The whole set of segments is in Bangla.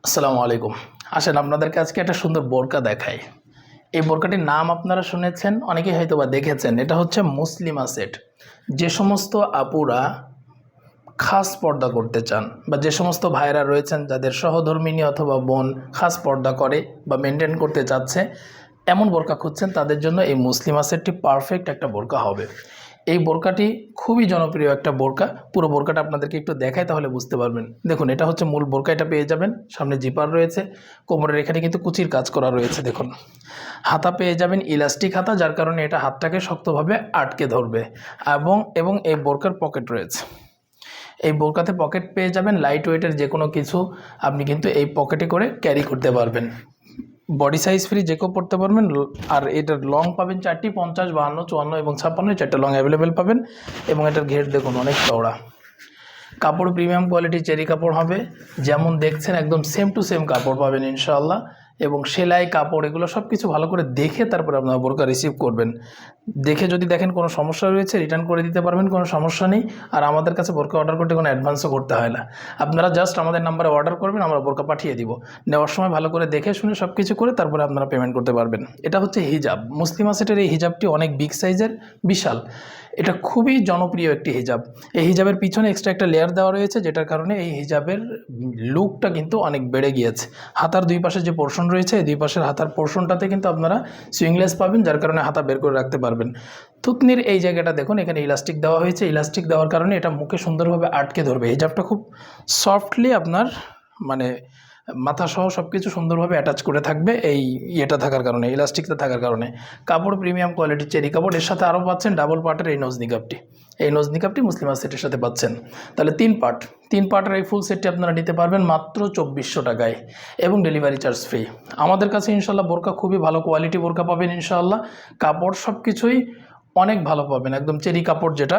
আসসালামু আলাইকুম। আসেন আপনাদেরকে আজকে একটা সুন্দর বোরকা দেখাই। এই বোরকাটির নাম আপনারা শুনেছেন, অনেকেই হয়তো বা দেখেছেন। এটা হচ্ছে মুসলিমা সেট। যে সমস্ত আপুরা খাস পর্দা করতে চান বা যে সমস্ত ভাইরা রয়েছেন যাদের সহধর্মিণী অথবা বোন খাস পর্দা করে বা মেনটেন করতে চাচ্ছে, এমন বোরকা খুঁজছেন, তাদের জন্য এই মুসলিমা সেটটি পারফেক্ট একটা বোরকা হবে। এই বোরকাটি খুবই জনপ্রিয় একটা বোরকা। পুরো বোরকাটা আপনাদেরকে একটু দেখায় তাহলে বুঝতে পারবেন। দেখুন, এটা হচ্ছে মূল বোরকা, এটা পেয়ে যাবেন। সামনে জিপার রয়েছে, কোমরের এখানে কিন্তু কুচির কাজ করা রয়েছে। দেখুন, হাতা পেয়ে যাবেন ইলাস্টিক হাতা, যার কারণে এটা হাতটাকে শক্তভাবে আটকে ধরবে। এবং এই বোরকার পকেট রয়েছে। এই বোরকাতে পকেট পেয়ে যাবেন, লাইট ওয়েটের যে কোনো কিছু আপনি কিন্তু এই পকেটে করে ক্যারি করতে পারবেন। বডি সাইজ ফ্রি যে কেউ পড়তে পারবেন। আর এটার লং পাবেন 4টি, 50, 52, 54 এবং 56, 4টে লং অ্যাভেলেবেল পাবেন। এবং এটার ঘের দেখুন অনেক চওড়া। কাপড় প্রিমিয়াম কোয়ালিটি চেরি কাপড় হবে, যেমন দেখছেন একদম সেম টু সেম কাপড় পাবেন ইনশাআল্লাহ। এবং সেলাই কাপড় এগুলো সব কিছু ভালো করে দেখে তারপরে আপনারা বোরকা রিসিভ করবেন। দেখে যদি দেখেন কোনো সমস্যা রয়েছে, রিটার্ন করে দিতে পারবেন, কোনো সমস্যা নেই। আর আমাদের কাছে বোরকা অর্ডার করতে কোনো অ্যাডভান্সও করতে হয় না। আপনারা জাস্ট আমাদের নাম্বারে অর্ডার করবেন, আমরা বোরকা পাঠিয়ে দিব। নেওয়ার সময় ভালো করে দেখে শুনে সব কিছু করে তারপরে আপনারা পেমেন্ট করতে পারবেন। এটা হচ্ছে হিজাব। মুসলিমা সেটের এই হিজাবটি অনেক বিগ সাইজের, বিশাল। এটা খুবই জনপ্রিয় একটি হিজাব। এই হিজাবের পিছনে এক্সট্রা একটা লেয়ার দেওয়া রয়েছে, যেটার কারণে এই হিজাবের লুকটা কিন্তু অনেক বেড়ে গিয়েছে। হাতার দুই পাশে যে পোর্শন রয়েছে, এই দুই পাশের হাতার পোর্শনটাতে কিন্তু আপনারা সুইংলেস পাবেন, যার কারণে হাতা বের করে রাখতে পারবেন। থুতনির এই জায়গাটা দেখুন, এখানে ইলাস্টিক দেওয়া হয়েছে। ইলাস্টিক দেওয়ার কারণে এটা মুখে সুন্দরভাবে আটকে ধরবে। হিজাবটা খুব সফটলি আপনার মানে মাথা সহ সব কিছু সুন্দরভাবে অ্যাটাচ করে থাকবে এই ইয়েটা থাকার কারণে, ইলাস্টিকটা থাকার কারণে। কাপড় প্রিমিয়াম কোয়ালিটির চেরি কাপড়। এর সাথে আরও পাচ্ছেন ডাবল পার্টের এই নোজ নিকাপটি। এই নোজ নিকাপটি মুসলিমা সেটের সাথে পাচ্ছেন। তাহলে 3 পার্টের এই ফুল সেটটি আপনারা নিতে পারবেন মাত্র 2400 টাকায় এবং ডেলিভারি চার্জ ফ্রি। আমাদের কাছে ইনশাল্লাহ বোরকা খুবই ভালো কোয়ালিটি বোরকা পাবেন ইনশাআল্লাহ। কাপড় সব কিছুই অনেক ভালো পাবেন, একদম চেরি কাপড়, যেটা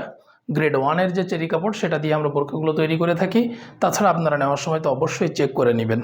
গ্রেড 1-এর যে চেরি কাপড়, সেটা দিয়ে আমরা বোরকাগুলো তৈরি করে থাকি। তাছাড়া আপনারা নেওয়ার সময় তো অবশ্যই চেক করে নেবেন।